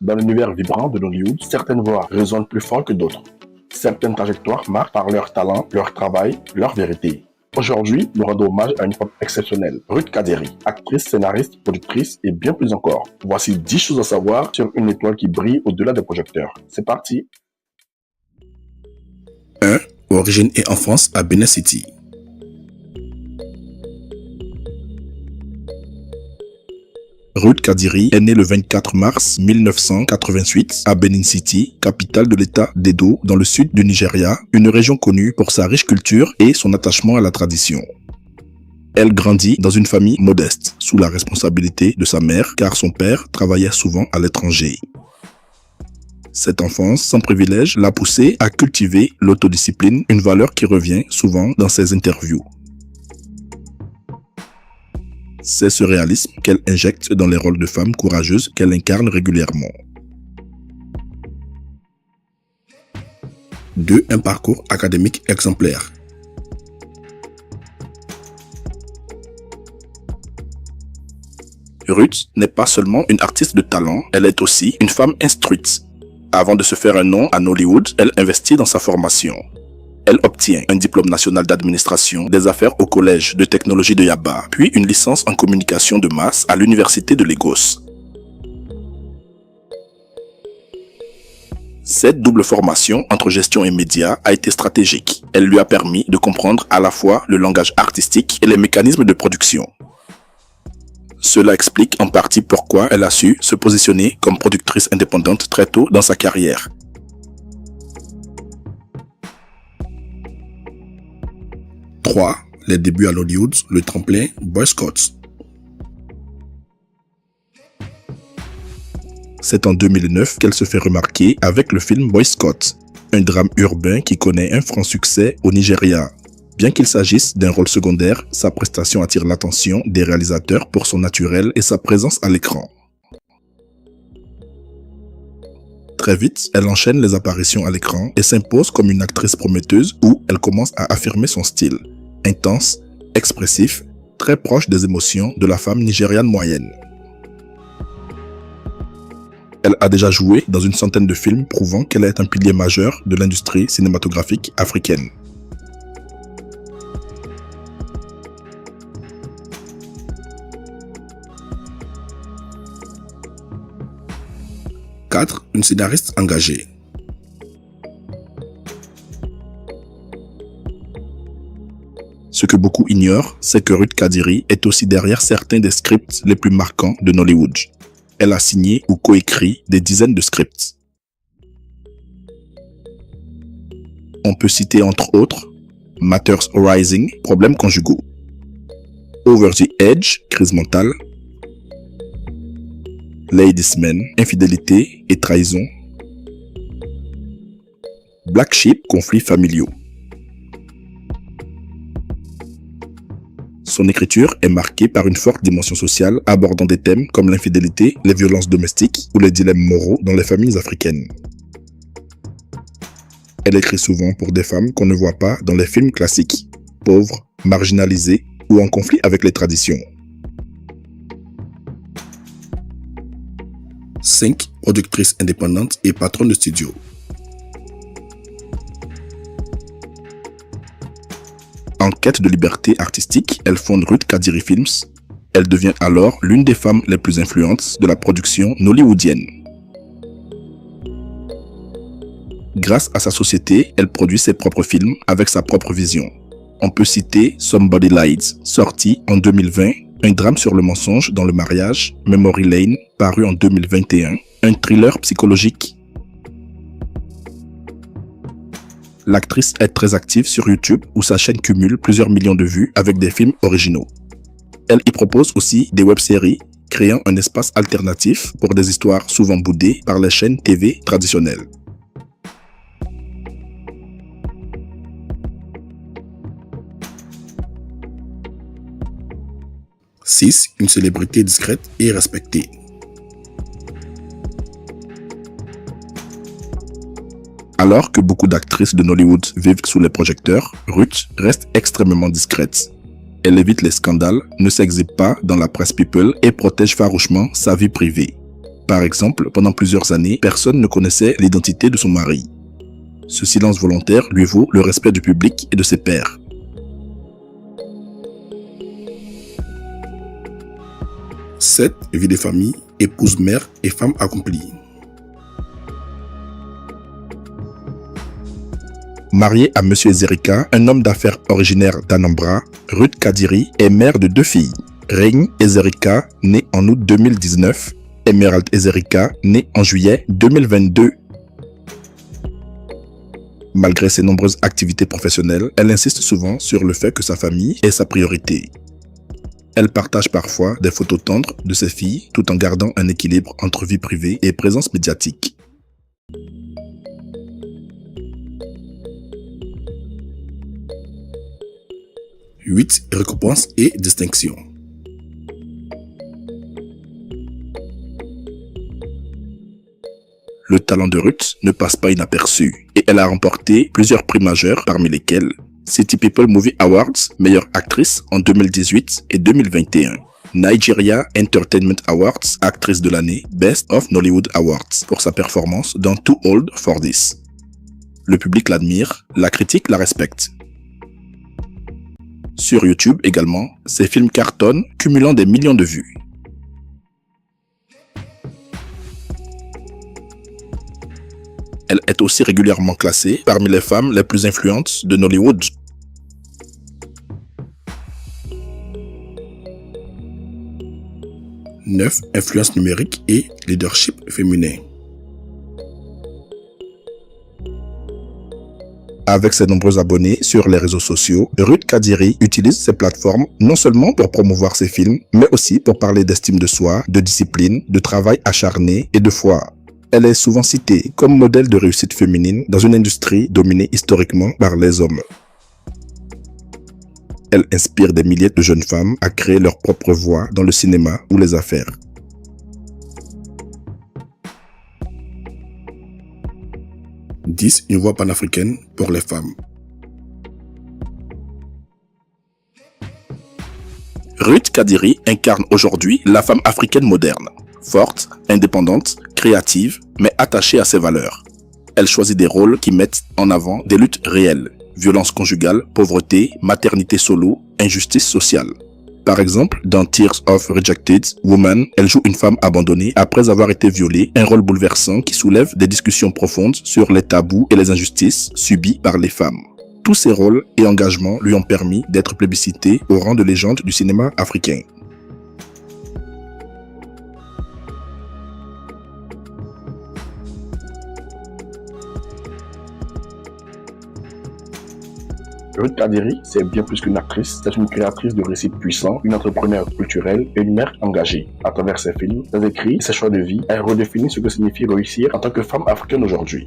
Dans l'univers vibrant de Hollywood, certaines voix résonnent plus fort que d'autres. Certaines trajectoires marquent par leur talent, leur travail, leur vérité. Aujourd'hui, nous rendons hommage à une femme exceptionnelle, Ruth Kadiri, actrice, scénariste, productrice et bien plus encore. Voici 10 choses à savoir sur une étoile qui brille au-delà des projecteurs. C'est parti! 1. Origine et enfance à Benin City. Ruth Kadiri est née le 24 mars 1988 à Benin City, capitale de l'État d'Edo, dans le sud du Nigeria, une région connue pour sa riche culture et son attachement à la tradition. Elle grandit dans une famille modeste, sous la responsabilité de sa mère, car son père travaillait souvent à l'étranger. Cette enfance sans privilège l'a poussée à cultiver l'autodiscipline, une valeur qui revient souvent dans ses interviews. C'est ce réalisme qu'elle injecte dans les rôles de femme courageuse qu'elle incarne régulièrement. 2. Un parcours académique exemplaire. Ruth n'est pas seulement une artiste de talent, elle est aussi une femme instruite. Avant de se faire un nom à Nollywood, elle investit dans sa formation. Elle obtient un diplôme national d'administration des affaires au collège de technologie de Yaba, puis une licence en communication de masse à l'université de Lagos. Cette double formation entre gestion et médias a été stratégique. Elle lui a permis de comprendre à la fois le langage artistique et les mécanismes de production. Cela explique en partie pourquoi elle a su se positionner comme productrice indépendante très tôt dans sa carrière. 3. Les débuts à Hollywood, le tremplin Boy Scouts. C'est en 2009 qu'elle se fait remarquer avec le film Boy Scouts, un drame urbain qui connaît un franc succès au Nigeria. Bien qu'il s'agisse d'un rôle secondaire, sa prestation attire l'attention des réalisateurs pour son naturel et sa présence à l'écran. Très vite, elle enchaîne les apparitions à l'écran et s'impose comme une actrice prometteuse où elle commence à affirmer son style. Intense, expressif, très proche des émotions de la femme nigériane moyenne. Elle a déjà joué dans une centaine de films prouvant qu'elle est un pilier majeur de l'industrie cinématographique africaine. 4. Une scénariste engagée. Ce que beaucoup ignorent, c'est que Ruth Kadiri est aussi derrière certains des scripts les plus marquants de Nollywood. Elle a signé ou coécrit des dizaines de scripts. On peut citer entre autres Matters Arising, problèmes conjugaux, Over the Edge, crise mentale, Ladies Men, infidélité et trahison, Black Sheep, conflits familiaux. Son écriture est marquée par une forte dimension sociale abordant des thèmes comme l'infidélité, les violences domestiques ou les dilemmes moraux dans les familles africaines. Elle écrit souvent pour des femmes qu'on ne voit pas dans les films classiques, pauvres, marginalisées ou en conflit avec les traditions. 5. Productrice indépendante et patronne de studio. En quête de liberté artistique, elle fonde Ruth Kadiri Films. Elle devient alors l'une des femmes les plus influentes de la production nollywoodienne. Grâce à sa société, elle produit ses propres films avec sa propre vision. On peut citer Somebody Lied, sorti en 2020, un drame sur le mensonge dans le mariage, Memory Lane, paru en 2021, un thriller psychologique. L'actrice est très active sur YouTube où sa chaîne cumule plusieurs millions de vues avec des films originaux. Elle y propose aussi des web-séries, créant un espace alternatif pour des histoires souvent boudées par les chaînes TV traditionnelles. 6. Une célébrité discrète et respectée. Alors que beaucoup d'actrices de Nollywood vivent sous les projecteurs, Ruth reste extrêmement discrète. Elle évite les scandales, ne s'exhibe pas dans la presse people et protège farouchement sa vie privée. Par exemple, pendant plusieurs années, personne ne connaissait l'identité de son mari. Ce silence volontaire lui vaut le respect du public et de ses pairs. Sept, vie de famille, épouse, mère et femme accomplie. Mariée à Monsieur Ezerika, un homme d'affaires originaire d'Anambra, Ruth Kadiri est mère de 2 filles. Reign Ezerika, née en août 2019, Emerald Ezerika, née en juillet 2022. Malgré ses nombreuses activités professionnelles, elle insiste souvent sur le fait que sa famille est sa priorité. Elle partage parfois des photos tendres de ses filles tout en gardant un équilibre entre vie privée et présence médiatique. « 8. Récompenses et distinctions. Le talent de Ruth ne passe pas inaperçu et elle a remporté plusieurs prix majeurs parmi lesquels City People Movie Awards, meilleure actrice en 2018 et 2021. Nigeria Entertainment Awards, actrice de l'année, Best of Nollywood Awards pour sa performance dans Too Old for This. Le public l'admire, la critique la respecte. Sur YouTube également, ses films cartonnent, cumulant des millions de vues. Elle est aussi régulièrement classée parmi les femmes les plus influentes de Nollywood. « 9. Influence numérique et leadership féminin. Avec ses nombreux abonnés sur les réseaux sociaux, Ruth Kadiri utilise ces plateformes non seulement pour promouvoir ses films, mais aussi pour parler d'estime de soi, de discipline, de travail acharné et de foi. Elle est souvent citée comme modèle de réussite féminine dans une industrie dominée historiquement par les hommes. Elle inspire des milliers de jeunes femmes à créer leur propre voie dans le cinéma ou les affaires. « 10. Une voix panafricaine pour les femmes. Ruth Kadiri incarne aujourd'hui la femme africaine moderne, forte, indépendante, créative, mais attachée à ses valeurs. Elle choisit des rôles qui mettent en avant des luttes réelles, violence conjugale, pauvreté, maternité solo, injustice sociale. Par exemple, dans Tears of Rejected Woman, elle joue une femme abandonnée après avoir été violée, un rôle bouleversant qui soulève des discussions profondes sur les tabous et les injustices subies par les femmes. Tous ces rôles et engagements lui ont permis d'être plébiscitée au rang de légende du cinéma africain. Ruth Kadiri, c'est bien plus qu'une actrice, c'est une créatrice de récits puissants, une entrepreneure culturelle et une mère engagée. À travers ses films, ses écrits et ses choix de vie, elle redéfinit ce que signifie réussir en tant que femme africaine aujourd'hui.